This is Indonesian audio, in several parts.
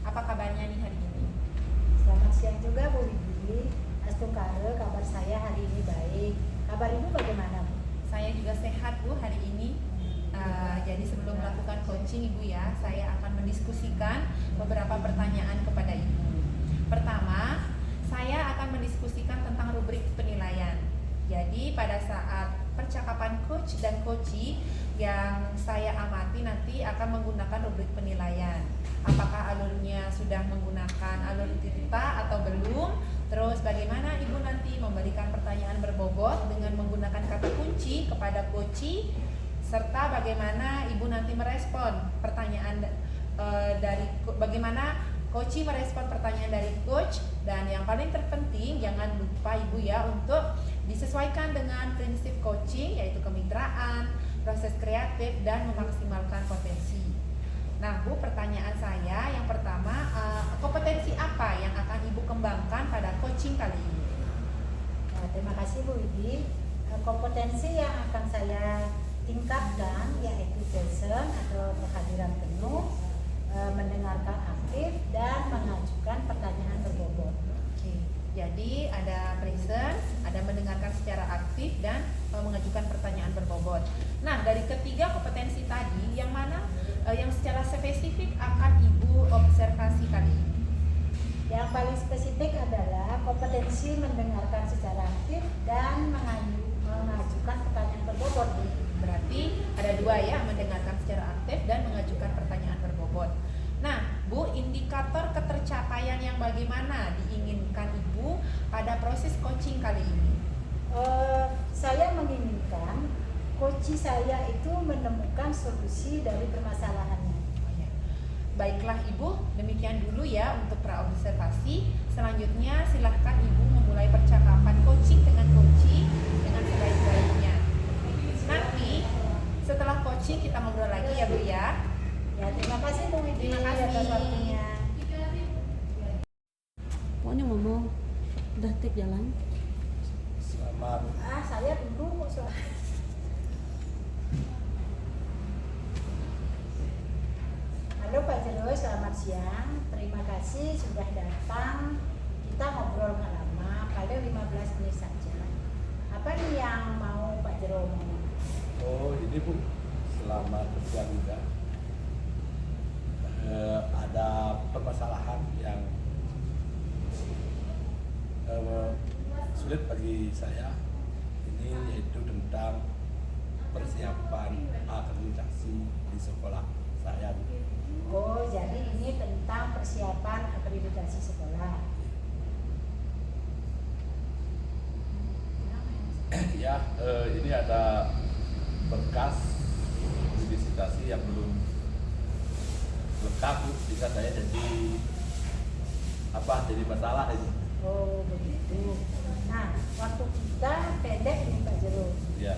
Apa kabarnya nih hari ini? Selamat siang juga Bu Widi. Astungkare, kabar saya hari ini baik. Kabar Ibu bagaimana Bu? Saya juga sehat Bu hari ini. Jadi sebelum melakukan coaching Ibu ya, saya akan mendiskusikan beberapa pertanyaan kepada Ibu. Pertama, saya akan mendiskusikan tentang rubrik penilaian. Jadi pada saat percakapan coach dan coachee yang saya amati nanti akan menggunakan rubrik penilaian. Apakah alurnya sudah menggunakan alur cerita atau belum? Terus bagaimana Ibu nanti memberikan pertanyaan berbobot dengan menggunakan kata kunci kepada coachee, serta bagaimana Ibu nanti merespon pertanyaan bagaimana coachee merespon pertanyaan dari coach. Dan yang paling terpenting, jangan lupa Ibu ya untuk disesuaikan dengan prinsip coaching, yaitu kemitraan, proses kreatif, dan memaksimalkan potensi. Nah Bu, pertanyaan saya yang pertama, kompetensi apa yang akan Ibu kembangkan pada coaching kali ini? Terima kasih Bu Widi. Kompetensi yang akan saya tingkatkan yaitu present atau kehadiran penuh, mendengarkan aktif, dan mengajukan pertanyaan berbobot. Oke, jadi ada presence, ada mendengarkan secara aktif, dan mengajukan pertanyaan berbobot. Nah, dari ketiga kompetensi tadi, yang mana yang secara spesifik akan Ibu observasi kali ini? Yang paling spesifik adalah kompetensi mendengarkan secara aktif dan mengajukan pertanyaan berbobot. Berarti ada dua ya, mendengarkan secara aktif dan mengajukan pertanyaan berbobot. Nah Bu, indikator ketercapaian yang bagaimana diinginkan Ibu pada proses coaching kali ini? Saya menginginkan coachee saya itu menemukan solusi dari permasalahannya. Baiklah Ibu, demikian dulu ya untuk praobservasi. Selanjutnya silahkan Ibu memulai percakapan coaching dengan coachee dengan sebaik-baiknya. Nanti setelah coaching kita ngobrol lagi ya Bu ya. Ya, terima kasih Bu Widi Terima kasih atas waktunya. Pokoknya ngomong udah tip jalan. Selamat. Saya dulu kok soal. Halo Pak Jero, selamat siang. Terima kasih sudah datang. Kita ngobrol nggak lama, paling 15 menit saja. Apa nih yang mau Pak Jero ngomong? Oh ini Bu, selamat bersiang juga. Ada permasalahan yang sulit bagi saya. Ini yaitu tentang persiapan akreditasi di sekolah saya. Oh, jadi ini tentang persiapan akreditasi sekolah. Ya, ini ada berkas akreditasi yang belum lengkap Bu, sehingga saya jadi masalah ini. Oh, begitu. Nah, waktu kita pendek nih Pak Jero. Ya.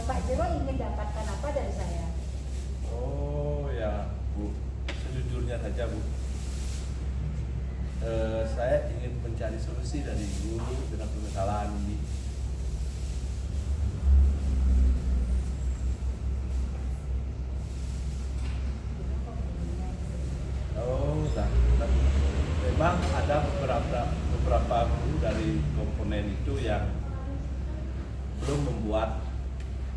Pak Jero ingin dapatkan apa dari saya? Oh ya Bu, sejujurnya saja Bu, saya ingin mencari solusi dari Ibu dengan permasalahan ini. Oh, memang ada beberapa guru dari komponen itu yang belum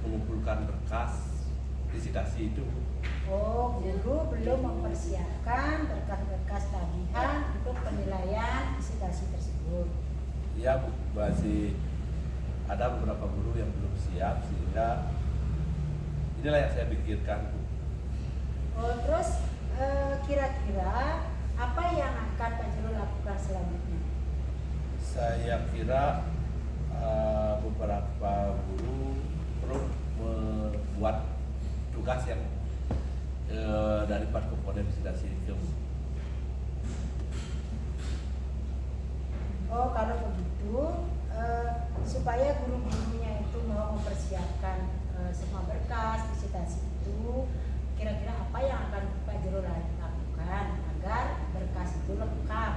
mengumpulkan berkas visitasi itu. Oh, guru belum mempersiapkan berkas-berkas tagihan untuk penilaian visitasi tersebut. Iya Bu, masih ada beberapa guru yang belum siap, sehingga inilah yang saya pikirkan Bu. Oh, terus kira-kira apa yang akan Pak Jero lakukan selanjutnya? Saya kira beberapa guru perlu membuat tugas yang dari empat komponen visitasi itu. Oh, kalau begitu supaya guru-gurunya itu mau mempersiapkan semua berkas visitasi itu, kira-kira apa yang akan Pak Jero lakukan agar berkas itu lengkap?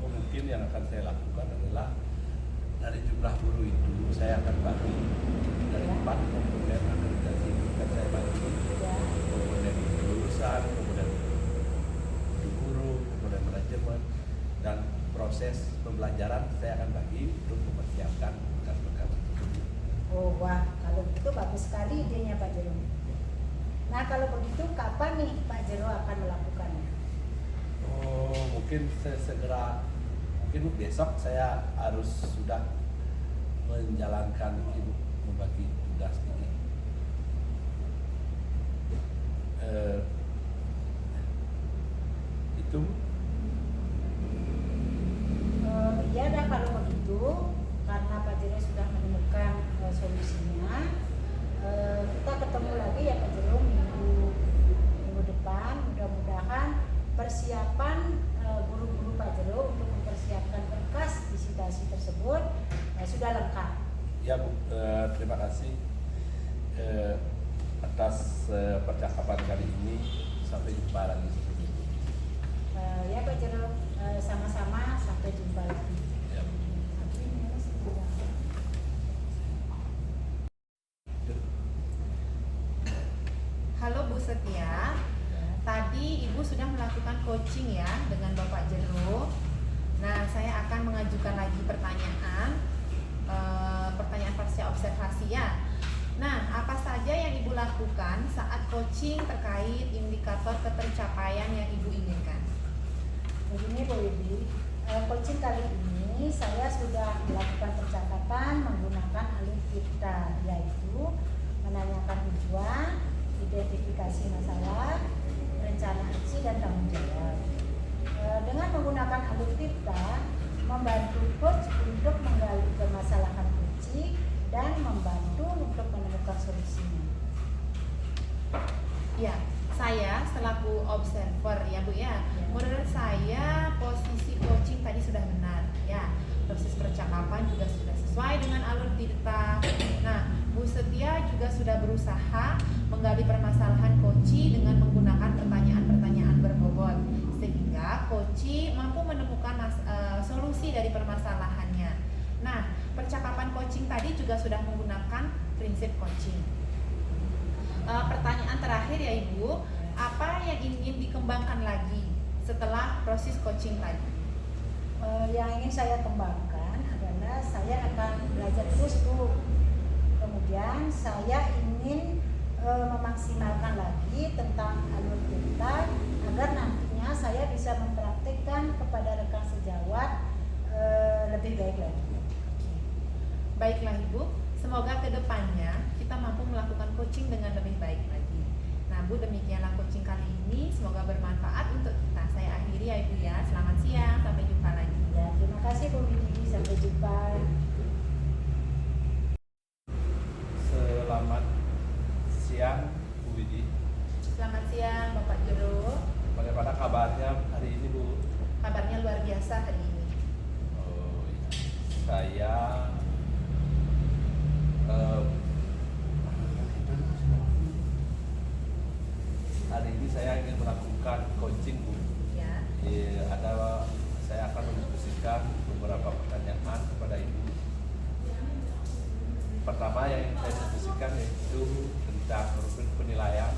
Mungkin yang akan saya lakukan adalah dari jumlah guru itu saya akan bagi dari 4 komponen akreditasi itu, kan saya bagi komponen kelulusan, kemudian guru, pelajaran saya akan bagi untuk mempersiapkan bekas-bekas tersebut. Oh wah, kalau gitu bagus sekali idenya Pak Jero. Nah kalau begitu kapan nih Pak Jero akan melakukannya? Oh, mungkin segera, mungkin besok saya harus sudah menjalankan ibu membagi tugas ini. Itu Iya dah kalau begitu, karena Pak Jero sudah menemukan solusinya, kita ketemu lagi ya Pak Jero minggu depan. Mudah-mudahan persiapan guru-guru Pak Jero untuk mempersiapkan berkas disidasi tersebut sudah lengkap. ya Bu, terima kasih atas percakapan kali ini. Sampai jumpa lagi. Ya Pak Jero, sama-sama, sampai jumpa lagi. Ya, Bu. Halo Bu Setia, tadi Ibu sudah melakukan coaching ya dengan Bapak Jero. Nah, saya akan mengajukan lagi pertanyaan pasca observasi ya. Nah, apa saja yang Ibu lakukan saat coaching terkait indikator ketercapaian yang Ibu inginkan? Begini Bu Widi, coaching kali ini saya sudah melakukan percakapan menggunakan alur kita, yaitu menanyakan tujuan, identifikasi masalah, rencana aksi dan tanggung jawab. Dengan menggunakan alur kita, membantu coach untuk menggali permasalahan coaching dan membantu untuk menemukan solusinya. Ya, saya selaku observer ya Bu ya. Menurut saya posisi coaching tadi sudah benar ya. Proses percakapan juga sudah sesuai dengan alur kita. Nah, Bu Setia juga sudah berusaha menggali permasalahan coaching dengan menggunakan pertanyaan-pertanyaan berbobot sehingga coaching mampu menemukan solusi dari permasalahannya. Nah, percakapan coaching tadi juga sudah menggunakan prinsip coaching. Pertanyaan terakhir ya Ibu, apa yang ingin dikembangkan lagi setelah proses coaching tadi? Yang ingin saya kembangkan adalah saya akan belajar terus Bu. Kemudian saya ingin memaksimalkan lagi tentang alur kita agar nantinya saya bisa mempraktikkan kepada rekan sejawat lebih baik lagi. Baiklah Ibu, semoga kedepannya kita mampu melakukan coaching dengan lebih baik lagi. Nah Bu, demikianlah coaching kali ini, semoga bermanfaat untuk kita. Saya akhiri ya Ibu ya, selamat siang, sampai jumpa lagi. Ya, terima kasih Bu Widi, sampai jumpa. Selamat siang Bu Widi. Selamat siang Bapak Jero. Bagaimana kabarnya hari ini Bu? Kabarnya luar biasa hari ini. Oh, iya. Hari ini saya ingin melakukan coaching Bu. Ya. Saya akan mendiskusikan beberapa pertanyaan kepada Ibu. Pertama yang ingin saya diskusikan yaitu tentang penilaian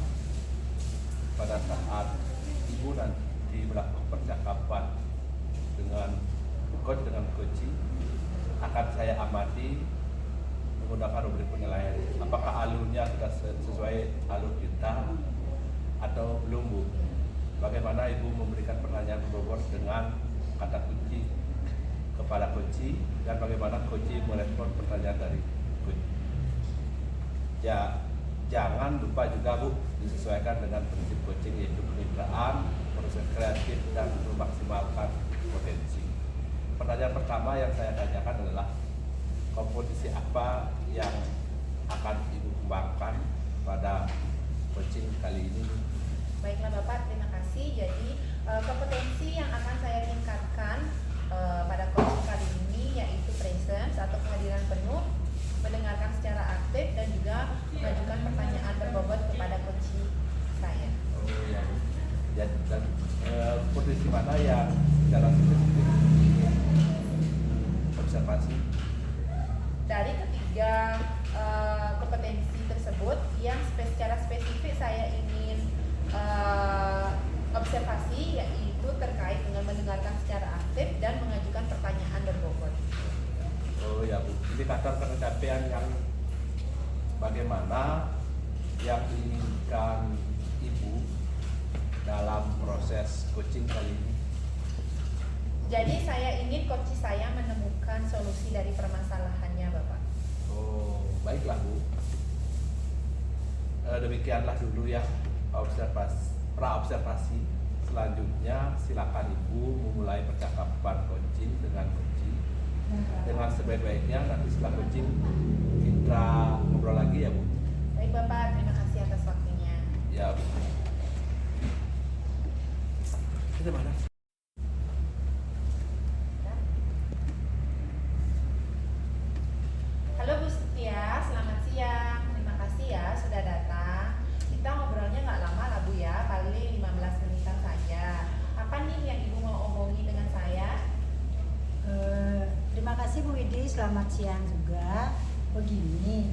pada saat Ibu nanti melakukan percakapan dengan coach akan saya amati menggunakan rubrik penilaian. Apakah alurnya sudah sesuai alur kita atau belum Bu? Bagaimana Ibu memberikan pertanyaan berbobot dengan kata kunci kepada coach dan bagaimana coach merespon pertanyaan dari coach. Ya, jangan lupa juga Bu disesuaikan dengan prinsip coaching yaitu kemitraan, proses kreatif dan memaksimalkan potensi. Pertanyaan pertama yang saya tanyakan adalah komposisi apa yang akan Ibu kembangkan pada coaching kali ini? Baiklah Bapak, terima kasih. Jadi kompetensi yang akan saya tingkatkan pada coaching kali ini yaitu presence atau kehadiran penuh, mendengarkan secara aktif dan juga mengajukan pertanyaan berbobot kepada coaching saya. Oh ya, dan posisi mana yang secara spesifik observasi? Dari ketiga kompetensi tersebut yang secara spesifik saya ingin observasi yaitu terkait dengan mendengarkan secara aktif dan mengajukan pertanyaan berbobot. indikator pencapaian yang bagaimana yang diinginkan Ibu dalam proses coaching kali ini? Jadi saya ingin coach saya menemukan solusi dari permasalahannya, Bapak. Oh, baiklah Bu. Demikianlah dulu ya pra-observasi. Selanjutnya silakan Ibu memulai percakapan coaching dengan coaching. Dengan sebaik-baiknya nanti setelah coaching kita ngobrol lagi ya Bu. Baik Bapak, terima kasih atas waktunya. Ya Bu. Kita mana? Halo Bu Setia, selamat siang. Terima kasih ya sudah datang. Kita ngobrolnya nggak lama lah Bu ya, paling 15 menitan saja. Apa nih yang Ibu mau omongin dengan saya? Terima kasih Bu Widi, selamat siang juga. Begini,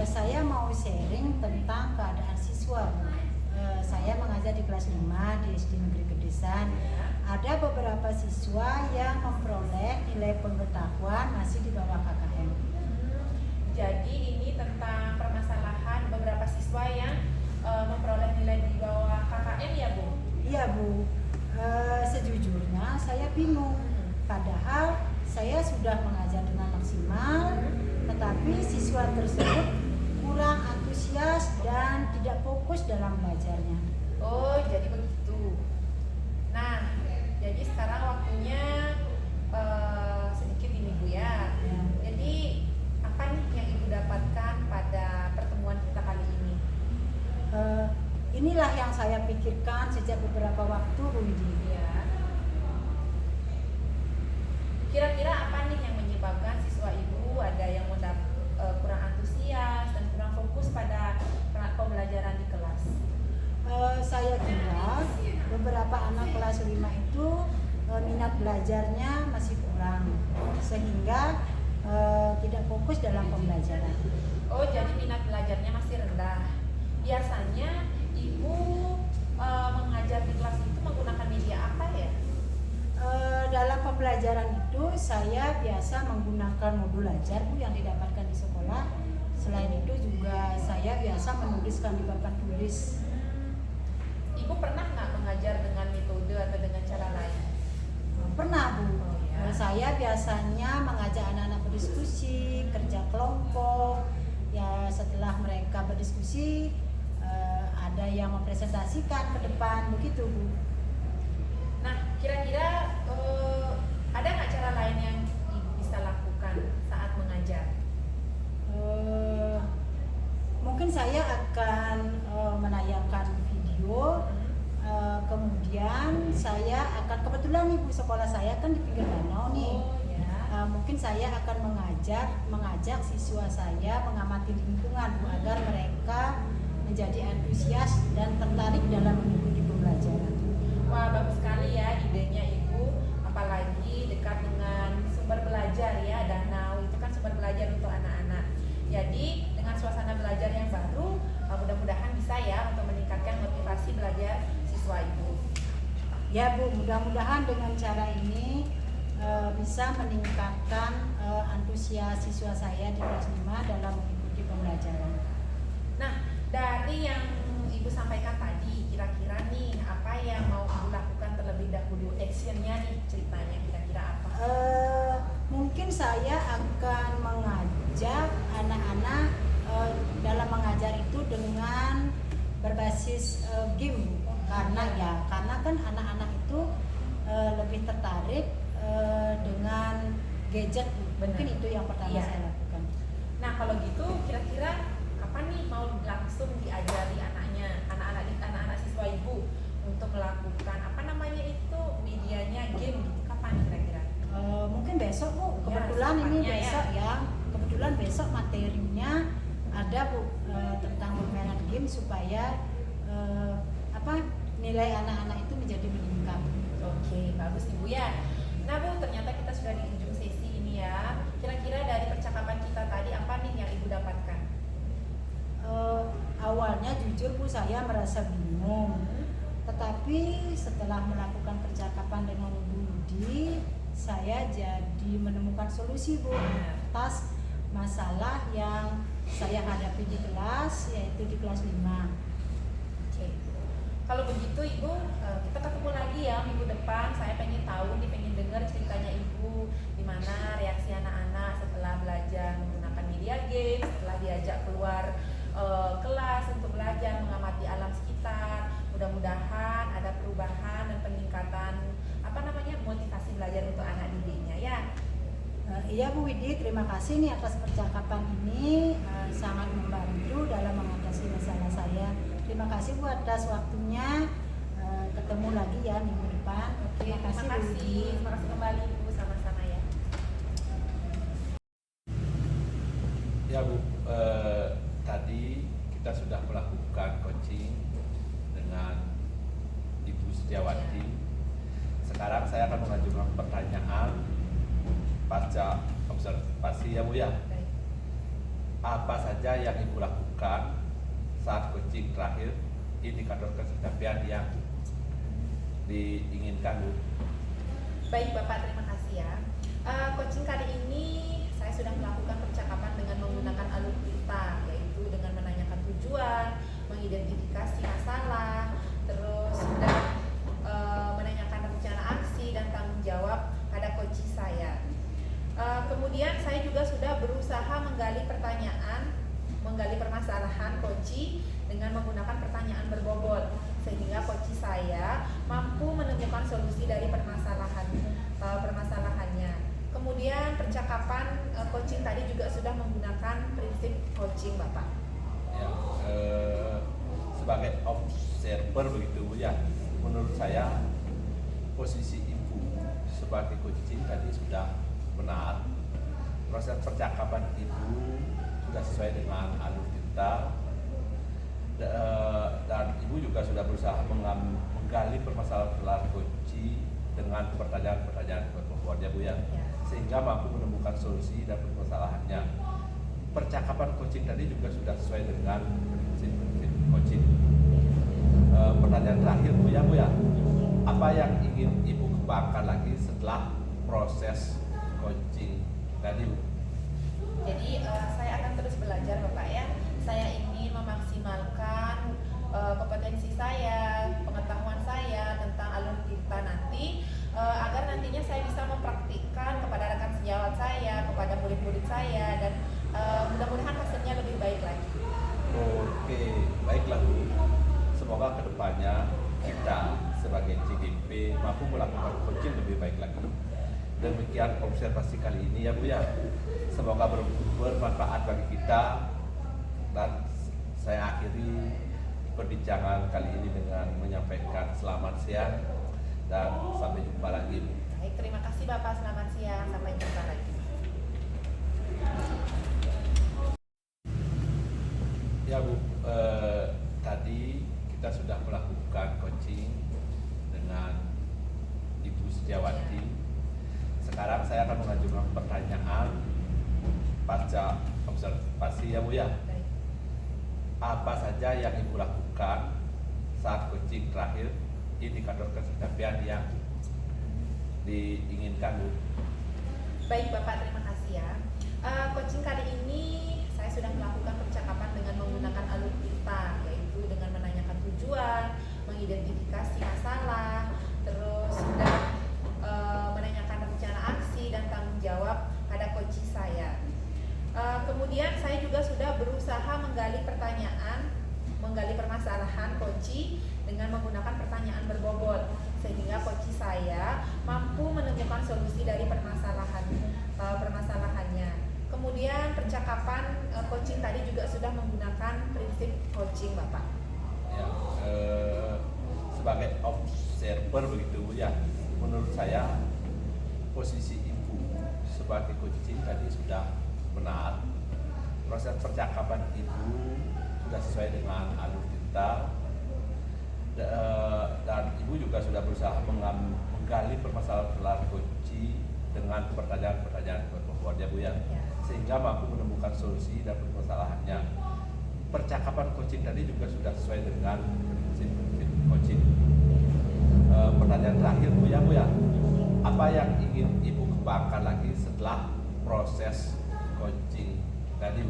saya mau sharing tentang keadaan siswa Bu. Saya mengajar di kelas 5 di SD Negeri Gedesan. Ada beberapa siswa yang memperoleh nilai pengetahuan masih di bawah KKM. Jadi ini tentang permasalahan beberapa siswa yang memperoleh nilai di bawah KKM ya Bu? Iya Bu, sejujurnya saya bingung. Padahal saya sudah mengajar dengan maksimal, tetapi siswa tersebut kurang antusias dan tidak fokus dalam belajarnya. Oh, jadi begitu. Nah, jadi sekarang waktunya sedikit ini Bu ya. Ya. Jadi apa nih yang Ibu dapatkan pada pertemuan kita kali ini? Inilah yang saya pikirkan sejak beberapa waktu Bu Widi. Ya. Kira-kira apa nih yang menyebabkan siswa Ibu ada yang kurang antusias dan kurang fokus pada pembelajaran di kelas? Saya kira beberapa anak kelas 5 itu minat belajarnya masih kurang sehingga tidak fokus dalam pembelajaran. Oh, jadi minat belajarnya masih rendah. Biasanya Ibu mengajar di kelas itu menggunakan media apa ya? Dalam pembelajaran itu saya biasa menggunakan modul ajar Bu yang didapatkan di sekolah. Selain itu juga saya biasa menuliskan di papan tulis. Ibu pernah nggak mengajar dengan metode atau dengan cara lain? Pernah Bu. Oh, ya. Saya biasanya mengajak anak-anak berdiskusi, kerja kelompok. Ya setelah mereka berdiskusi ada yang mempresentasikan ke depan begitu Bu. Nah, kira-kira ada nggak cara lain yang Ibu bisa lakukan saat mengajar? Mungkin saya akan menayangkan video. Kemudian saya akan, kebetulan Ibu sekolah saya kan di pinggir danau nih. Oh, ya. Mungkin saya akan mengajak siswa saya mengamati lingkungan Bu, agar mereka menjadi antusias dan tertarik dalam mengikuti pembelajaran. Wah, bagus sekali ya idenya Ibu, apalagi dekat dengan sumber belajar ya, danau itu kan sumber belajar untuk anak-anak. Jadi dengan suasana belajar yang baru, mudah-mudahan bisa ya untuk meningkatkan motivasi belajar siswa Ibu. Ya Bu, mudah-mudahan dengan cara ini bisa meningkatkan antusias siswa saya di kelas 5 dalam mengikuti pembelajaran. Nah, dari yang Ibu sampaikan tadi, kira-kira nih apa yang mau Ibu lakukan terlebih dahulu, actionnya nih ceritanya kira-kira apa? Mungkin saya akan mengajak anak-anak dalam mengajar itu dengan berbasis game, karena kan anak-anak itu lebih tertarik dengan gadget. Mungkin itu yang pertama Iya. saya lakukan. Nah, kalau gitu kira-kira apa nih mau langsung diajari anak-anak siswa Ibu untuk melakukan apa namanya itu medianya game gitu, kapan kira-kira? Mungkin besok Bu, Ya, kebetulan ini secepatnya besok ya. Kebetulan besok materinya ada Bu tentang permainan game supaya nilai anak-anak itu menjadi meningkat. Oke, bagus Ibu ya. Nah Bu, ternyata kita sudah di ujung sesi ini ya. Kira-kira dari percakapan kita tadi apa nih yang Ibu dapatkan? Awalnya jujur Bu, saya merasa bingung. Tetapi setelah melakukan percakapan dengan Bu Yudi, saya jadi menemukan solusi Bu atas masalah yang saya hadapi di kelas, yaitu di kelas 5. Oke. Kalau begitu Ibu, kita ketemu lagi ya minggu depan. Saya pengen tahu nih, pengen dengar ceritanya Ibu, gimana reaksi anak-anak setelah belajar menggunakan media game, setelah diajak keluar kelas untuk belajar mengamati alam sekitar. Mudah-mudahan ada perubahan dan peningkatan motivasi belajar untuk anak didiknya ya. Iya Bu Widi, terima kasih nih atas percakapan ini, sangat membantu dalam mengatasi masalah saya. Terima kasih Bu atas waktunya. Ketemu lagi ya minggu depan. Terima kasih. Terima kasih kembali Ibu, sama-sama ya. Ya Bu, tadi kita sudah melakukan coaching dengan Ibu Setiawati. Sekarang saya akan mengajukan pertanyaan pasca observasi ya Bu ya. Baik. Apa saja yang Ibu lakukan saat coaching terakhir, indikator kesehatan yang diinginkan Bu? Baik Bapak, terima kasih ya. Coaching kali ini saya sudah melakukan percakapan dengan menggunakan alur cerita, yaitu dengan menanyakan tujuan, mengidentifikasi masalah, terus dan menanyakan rencana aksi dan tanggung jawab pada coaching saya. Kemudian saya juga sudah berusaha menggali permasalahan coaching dengan menggunakan pertanyaan berbobot, sehingga coaching saya mampu menemukan solusi dari permasalahannya. Kemudian percakapan coaching tadi juga sudah menggunakan prinsip coaching Bapak. Ya, sebagai observer begitu Bu ya, menurut saya posisi Ibu sebagai coaching tadi sudah benar. Proses percakapan Ibu sudah sesuai dengan alur cerita, dan Ibu juga sudah berusaha menggali permasalahan coaching dengan pertanyaan-pertanyaan berbobot ya Bu ya, sehingga mampu menemukan solusi dan permasalahannya. Percakapan coaching tadi juga sudah sesuai dengan prinsip coaching. Pertanyaan terakhir Bu ya, apa yang ingin Ibu kembangkan lagi setelah proses coaching tadi Bu? Jadi saya akan terus belajar Bapak ya. Saya ingin memaksimalkan kompetensi saya, pengetahuan saya tentang alur cerita nanti, agar nantinya saya bisa mempraktikkan kepada rekan sejawat saya, kepada murid-murid saya, dan mudah-mudahan hasilnya lebih baik lagi. Oke, baiklah Bu. Semoga kedepannya kita sebagai CDP mampu melakukan coaching lebih baik lagi. Demikian observasi kali ini ya Bu ya. Semoga bermanfaat bagi kita, dan saya akhiri perbincangan kali ini dengan menyampaikan selamat siang dan sampai jumpa lagi Bu. Baik, terima kasih Bapak. Selamat siang. Sampai jumpa lagi. Ya Bu, tadi kita sudah melakukan coaching dengan Ibu Setiawati. Sekarang saya akan mengajukan pertanyaan pasca observasi ya Bu ya. Baik. Apa saja yang Ibu lakukan saat coaching terakhir, indikator kesehatan yang diinginkan Bu? Baik Bapak, terima kasih ya. Coaching kali ini saya sudah melakukan percakapan dengan menggunakan alur cerita, yaitu dengan menanyakan tujuan, mengidentifikasi masalah, terus dan menanyakan rencana aksi dan tanggung jawab pada coaching saya. Kemudian saya juga sudah berusaha menggali permasalahan coaching dengan menggunakan pertanyaan berbobot, sehingga coaching saya mampu menemukan solusi dari permasalahannya. Kemudian percakapan coaching tadi juga sudah menggunakan prinsip coaching Bapak. Ya, sebagai observer begitu Bu ya, menurut saya posisi Ibu sebagai coaching tadi sudah benar. Proses percakapan Ibu sudah sesuai dengan alur cerita, dan Ibu juga sudah berusaha menggali permasalahan coaching dengan pertanyaan-pertanyaan berbobot ya Bu ya, sehingga mampu menemukan solusi dan permasalahannya. Percakapan coaching tadi juga sudah sesuai dengan prinsip coaching. Pertanyaan terakhir Bu ya, apa yang ingin Ibu kembangkan lagi setelah proses coaching Jadi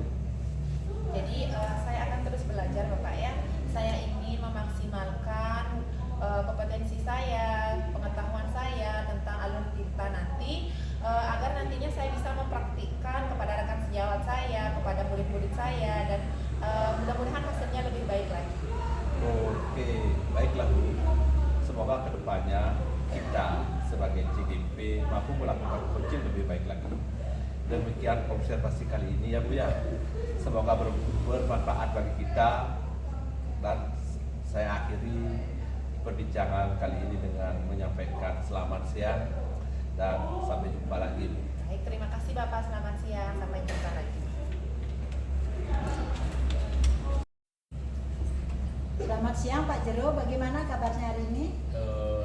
Jadi saya akan terus belajar Bapak ya. Saya ingin memaksimalkan kompetensi saya, pengetahuan saya tentang alur tirta nanti agar nantinya saya bisa mempraktikkan kepada rekan sejawat saya, kepada murid-murid saya dan mudah-mudahan hasilnya lebih baik lagi. oke, baiklah Bu. Semoga kedepannya kita sebagai CDP mampu melakukan coaching lebih baik lagi. Demikian observasi kali ini ya Bu ya. Semoga bermanfaat bagi kita dan saya akhiri perbincangan kali ini dengan menyampaikan selamat siang dan sampai jumpa lagi Bu. Baik, terima kasih Bapak. Selamat siang. Sampai jumpa lagi. Selamat siang Pak Jero, bagaimana kabarnya hari ini?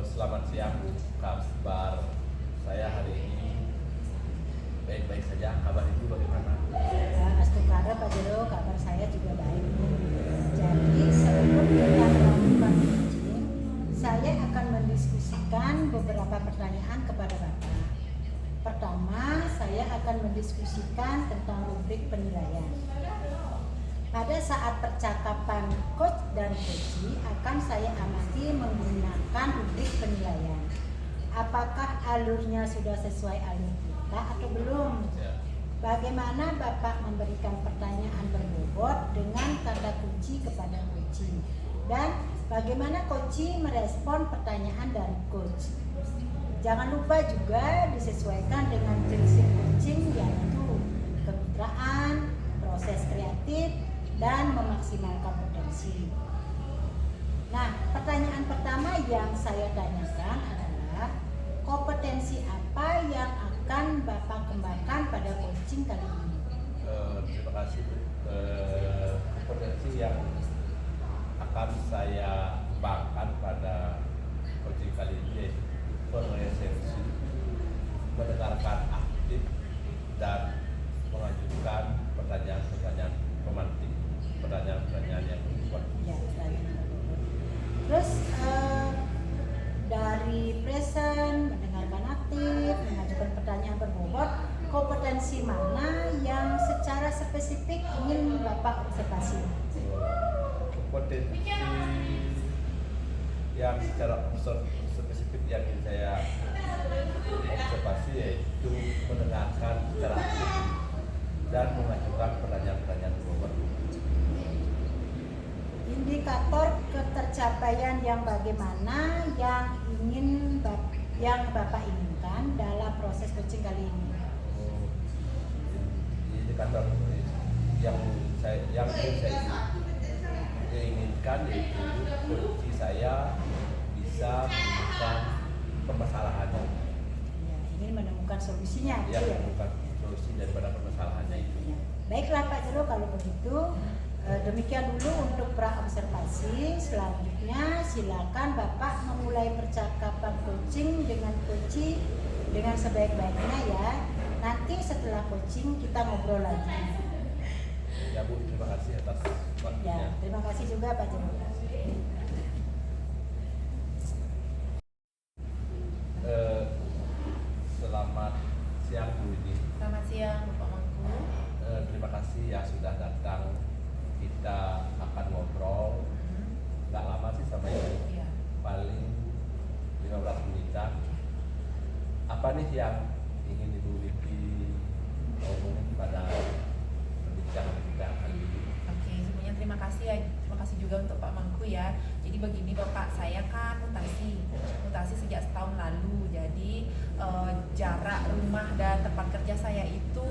Selamat siang Bu. Kabar saya hari ini baik-baik saja. Kabar Ibu bagaimana? Astukara Pak Jero, kabar saya juga baik. Jadi sebelum kita melakukan coaching, saya akan mendiskusikan beberapa pertanyaan kepada Bapak. Pertama, saya akan mendiskusikan tentang rubrik penilaian. Pada saat percakapan coach dan coachee akan saya amati menggunakan rubrik penilaian. Apakah alurnya sudah sesuai alur kita atau belum? Ya. Bagaimana Bapak memberikan pertanyaan berbobot dengan tanda kunci kepada coachee? Dan bagaimana coachee merespon pertanyaan dari coach? Jangan lupa juga disesuaikan dengan jenis coaching, yaitu kemitraan, proses kreatif, dan memaksimalkan potensi. Nah, pertanyaan pertama yang saya tanyakan adalah kompetensi apa yang akan Bapak kembangkan pada coaching kali ini? Terima kasih Bu. Kompetensi yang akan saya kembangkan pada coaching kali ini yaitu presensi, mendengarkan aktif dan mengajukan pertanyaan-pertanyaan pemantik, pertanyaan-pertanyaan yang berbobot. Ya, terus dari present, mendengarkan aktif, mengajukan pertanyaan berbobot, kompetensi mana yang secara spesifik ingin Bapak observasi? Kompetensi yang secara spesifik yang ingin saya observasi yaitu mendengarkan secara aktif dan mengajukan pertanyaan-pertanyaan berbobot. Indikator ketercapaian yang bagaimana yang Bapak inginkan dalam proses coaching kali ini? Indikator yang saya inginkan yaitu coaching saya bisa menemukan permasalahannya, Ya, ingin menemukan solusinya, ya, gitu ya. menemukan solusi daripada permasalahannya itu. Ya. Baiklah Pak Jero, kalau begitu demikian dulu untuk pra-observasi. Selanjutnya silakan Bapak memulai percakapan coaching dengan coachee dengan sebaik-baiknya ya. Nanti setelah coaching kita ngobrol lagi. Ya Bu, terima kasih atas waktunya. Ya, terima kasih juga Pak Jero. Selamat siang Bu Widi. Selamat siang Bapak Mangku. Terima kasih ya sudah datang. Kita akan ngobrol nggak lama sih sampai Iya. paling 15 menitan. Apa nih yang ingin Ibu Widi omongin pada perbincangan kita kali ini? Oke, sebelumnya terima kasih ya. Terima kasih juga untuk Pak Mangku ya. Jadi begini Bapak, saya kan mutasi sejak setahun lalu. Jadi jarak rumah dan tempat kerja saya itu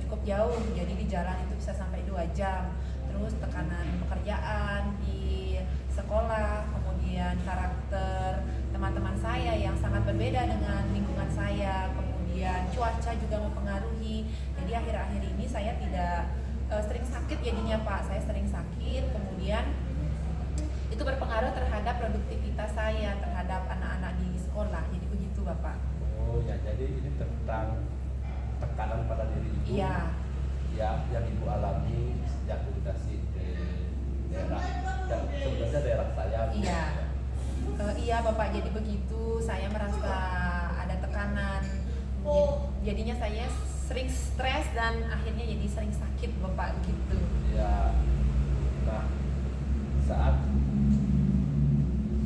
cukup jauh. Jadi di jalan itu bisa sampai 2 jam. Terus tekanan pekerjaan di sekolah, kemudian karakter teman-teman saya yang sangat berbeda dengan lingkungan saya, kemudian cuaca juga mempengaruhi. Jadi akhir-akhir ini saya tidak sering sakit jadinya Pak, saya sering sakit, kemudian itu berpengaruh terhadap produktivitas saya, terhadap anak-anak di sekolah. Jadi begitu Bapak. Oh ya, jadi ini tentang tekanan pada diri Ibu. Iya. Ya, yang Ibu alami sejak mutasi ke daerah dan sebenarnya daerah saya. Iya. Iya Bapak, jadi begitu. Saya merasa ada tekanan. Jadinya saya sering stres dan akhirnya jadi sering sakit Bapak gitu. Ya, nah saat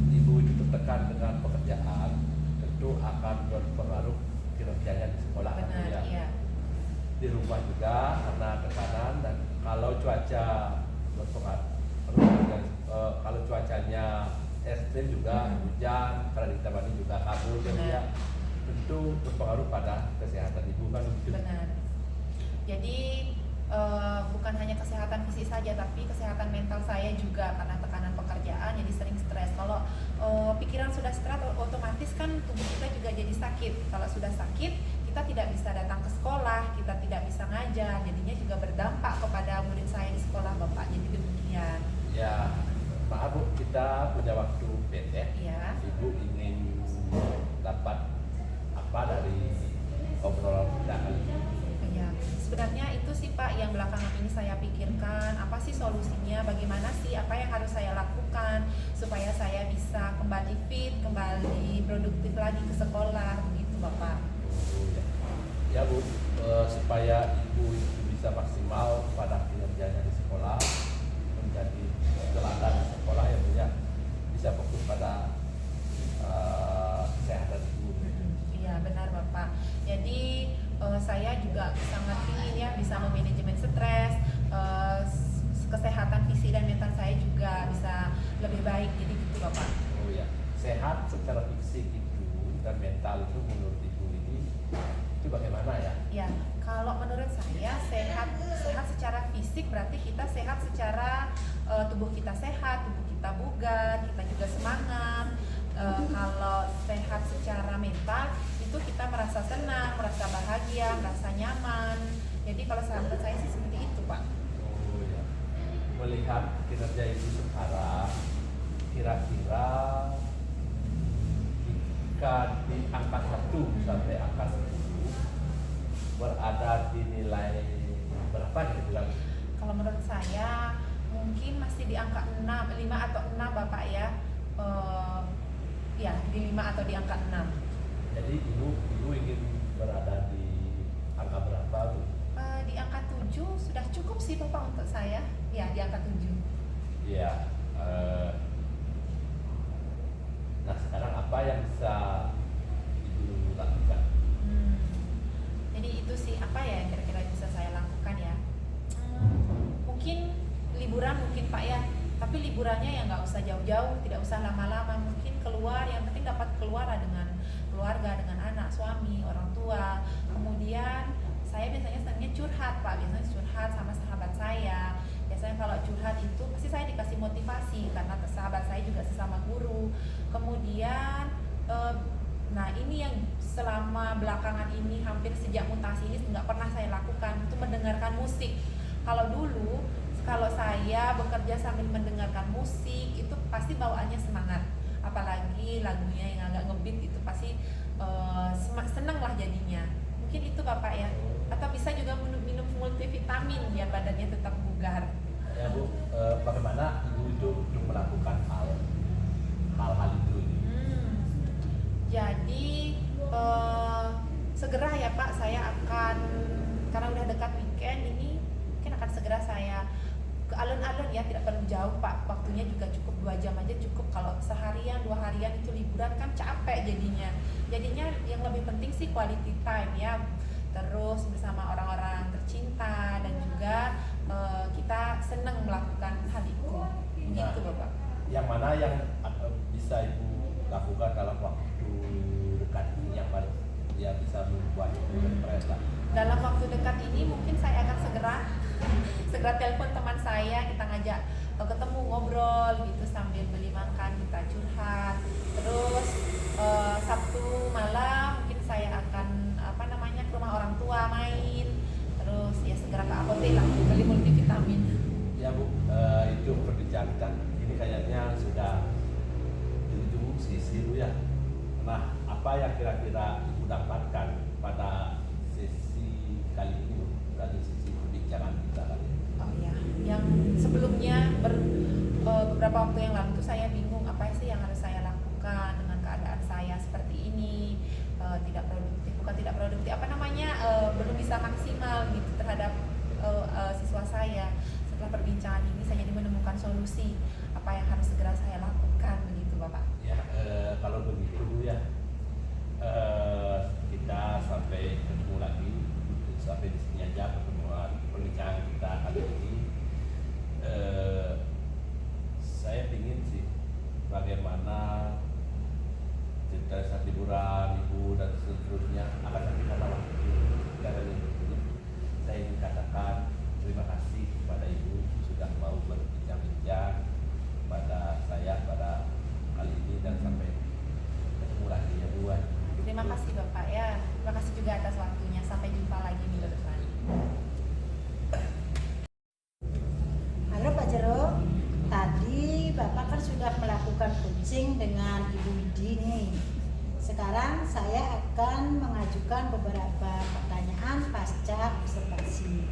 ibu itu tertekan dengan pekerjaan, tentu akan berpengaruh kinerjanya di sekolah. Benar, ya. iya. Di rumah juga karena tekanan, dan kalau cuaca berpengaruh, kalau cuacanya ekstrim juga, hujan, karena ditemani juga kabut, Benar. ya tentu berpengaruh pada kesehatan ibu kan begitu. Benar. Jadi bukan hanya kesehatan fisik saja, tapi kesehatan mental saya juga karena tekanan pekerjaan jadi sering stres. Kalau pikiran sudah stres, otomatis kan tubuh kita juga jadi sakit. Kalau sudah sakit, kita tidak bisa datang ke sekolah, kita tidak bisa ngajar, jadinya juga berdampak kepada murid saya di sekolah Bapak. Jadi demikian. Ya, maaf Bu, kita punya waktu pendek. Iya. Ibu ingin dapat apa dari obrolan kita kali ini? Iya, sebenarnya itu sih Pak yang belakangan ini saya pikirkan, apa sih solusinya, bagaimana sih, apa yang harus saya lakukan supaya saya bisa kembali fit, kembali produktif lagi ke sekolah, begitu Bapak. Ya Bu, supaya ibu itu bisa maksimal pada kinerjanya di sekolah, menjadi teladan di sekolah, ya Bu ya, bisa fokus pada kesehatan ibu. Iya benar Bapak. Jadi saya juga sangat ingin ya bisa memanajemen stres, kesehatan fisik dan mental saya juga bisa lebih baik. Jadi gitu Bapak. Oh ya, sehat secara fisik itu dan mental itu menurut ibu ini itu bagaimana ya? Ya, kalau menurut saya sehat secara fisik berarti kita sehat secara tubuh kita sehat, tubuh kita bugar, kita juga semangat. Kalau sehat secara mental itu kita merasa senang, merasa bahagia, merasa nyaman. Jadi kalau sahabat saya sih seperti itu Pak. Oh ya, melihat kinerja ibu sekarang, kira-kira jika di angka 1 sampai angka 10 berada di nilai berapa kira-kira? Kalau menurut saya mungkin masih di angka 6, 5 atau 6 Bapak ya. Ya, di 5 atau di angka 6. Jadi ibu ingin berada di angka berapa? Di angka 7 sudah cukup sih Bapak untuk saya. Ya, di angka 7. Iya. Nah sekarang apa yang bisa ibu lakukan? Jadi itu sih apa ya yang kira-kira bisa saya lakukan ya. Mungkin liburan mungkin Pak ya. Tapi liburannya ya nggak usah jauh-jauh, tidak usah lama-lama. Mungkin keluar, yang penting dapat keluar dengan keluarga, dengan anak, suami, orang tua. Kemudian saya biasanya senangnya curhat Pak, biasanya curhat sama sahabat saya. Biasanya kalau curhat itu pasti saya dikasih motivasi karena sahabat saya juga sesama guru. Kemudian nah ini yang selama belakangan ini hampir sejak mutasi ini nggak pernah saya lakukan, itu mendengarkan musik. Kalau dulu kalau saya bekerja sambil mendengarkan musik itu pasti bawaannya semangat, apalagi lagunya yang agak ngebeat itu pasti seneng lah jadinya. Mungkin itu Bapak ya, atau bisa juga minum multivitamin biar badannya tetap bugar. Ya Bu, bagaimana ibu itu untuk melakukan hal-hal itu? Jadi segera ya Pak, saya akan, karena udah dekat weekend ini, mungkin akan segera saya ke alun-alun ya, tidak perlu jauh Pak, waktunya juga cukup 2 jam aja cukup. Kalau seharian 2 harian itu liburan kan capek jadinya yang lebih penting sih quality time ya, terus bersama orang-orang tercinta dan juga kita senang melakukan hal itu. Begitu Bapak. Yang mana yang bisa ibu lakukan dalam waktu dekat ini yang paling ya bisa membuat ibu stres lah? Dalam waktu dekat ini mungkin saya akan segera telepon teman saya, kita ngajak ketemu ngobrol gitu sambil beli makan, kita curhat. Terus Sabtu malam mungkin saya akan ke rumah orang tua main. Terus ya segera ke apotek lah beli multivitamin. Ya Bu, itu perbincangan ini kayaknya sudah di ujung sisi Bu ya. Nah, apa yang kira-kira ibu dapatkan pada sesi kali ini Bu, dari sisi perbincangan kita kali ini? Oh ya, yang sebelumnya beberapa waktu yang lalu tuh saya bingung apa sih yang harus saya lakukan dengan keadaan saya seperti ini. tidak produktif, bukan tidak produktif, apa namanya, belum bisa maksimal gitu terhadap siswa saya. Setelah perbincangan ini saya jadi menemukan solusi apa yang harus segera saya lakukan begitu Bapak. Ya, kalau begitu Bu ya, kita sampai ketemu lagi, sampai di sini aja pertemuan pernikahan kita kali ini. Saya ingin sih bagaimana cerita saat liburan Ibu dan seterusnya akan kita bawa karena ini saya ingin katakan terima kasih kepada Ibu sudah mau berbincang-bincang pada saya pada kali ini dan sampai ketemu lagi ya Bu. Terima kasih Bapak ya. Terima kasih juga atas waktunya. Sampai jumpa lagi minggu depan. Halo Pak Jero, tadi Bapak kan sudah melakukan coaching dengan Ibu Widi nih. Sekarang saya akan mengajukan beberapa pertanyaan pasca observasi.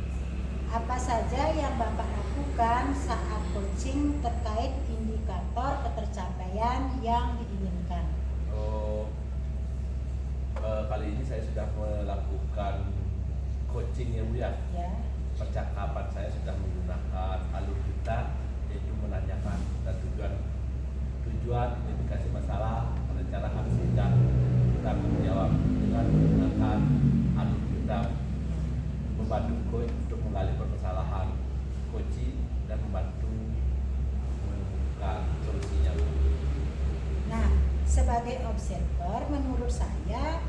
Apa saja yang Bapak lakukan saat coaching terkait indikator ketercapaian yang diinginkan? Kali ini saya sudah melakukan coaching ya Bu ya. Ya. Percakapan saya sudah menggunakan alur kita, yaitu menanyakan dan tujuan identifikasi masalah, perencanaan aksi dan tanggung jawab dengan menggunakan alur kita, membantu coach untuk menggali permasalahan coaching dan membantu menemukan solusinya. Nah, sebagai observer menurut saya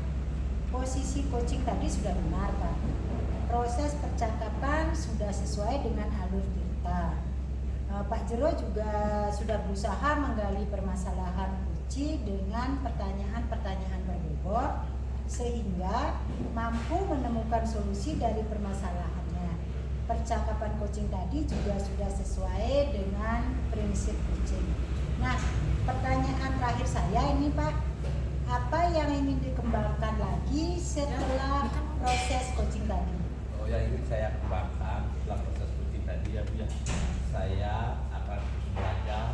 posisi coaching tadi sudah benar Pak. Proses percakapan sudah sesuai dengan alur kita. Pak Jero juga sudah berusaha menggali permasalahan Uci dengan pertanyaan-pertanyaan berbobot sehingga mampu menemukan solusi dari permasalahannya. Percakapan coaching tadi juga sudah sesuai dengan prinsip coaching. Nah, pertanyaan terakhir saya ini Pak, apa yang ingin dikembangkan lagi setelah proses coaching tadi? Yang ingin saya kembangkan setelah proses coaching tadi ya Bu ya, saya akan terus belajar.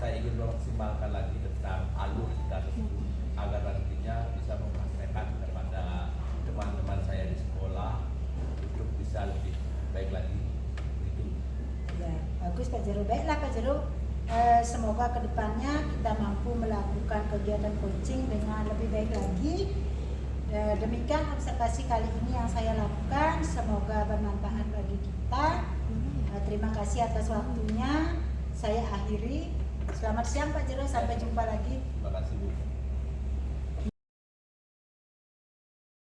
Saya ingin memaksimalkan lagi tentang alur kita tersebut agar nantinya bisa mempraktekkan kepada teman-teman saya di sekolah untuk bisa lebih baik lagi. Itu. Ya, bagus Pak Jero. Baiklah Pak Jero, semoga kedepannya kita mampu melakukan kegiatan coaching dengan lebih baik lagi. Demikian observasi kali ini yang saya lakukan, semoga bermanfaat bagi kita. Terima kasih atas waktunya. Saya akhiri. Selamat siang Pak Jero, sampai jumpa lagi. Terima kasih Bu.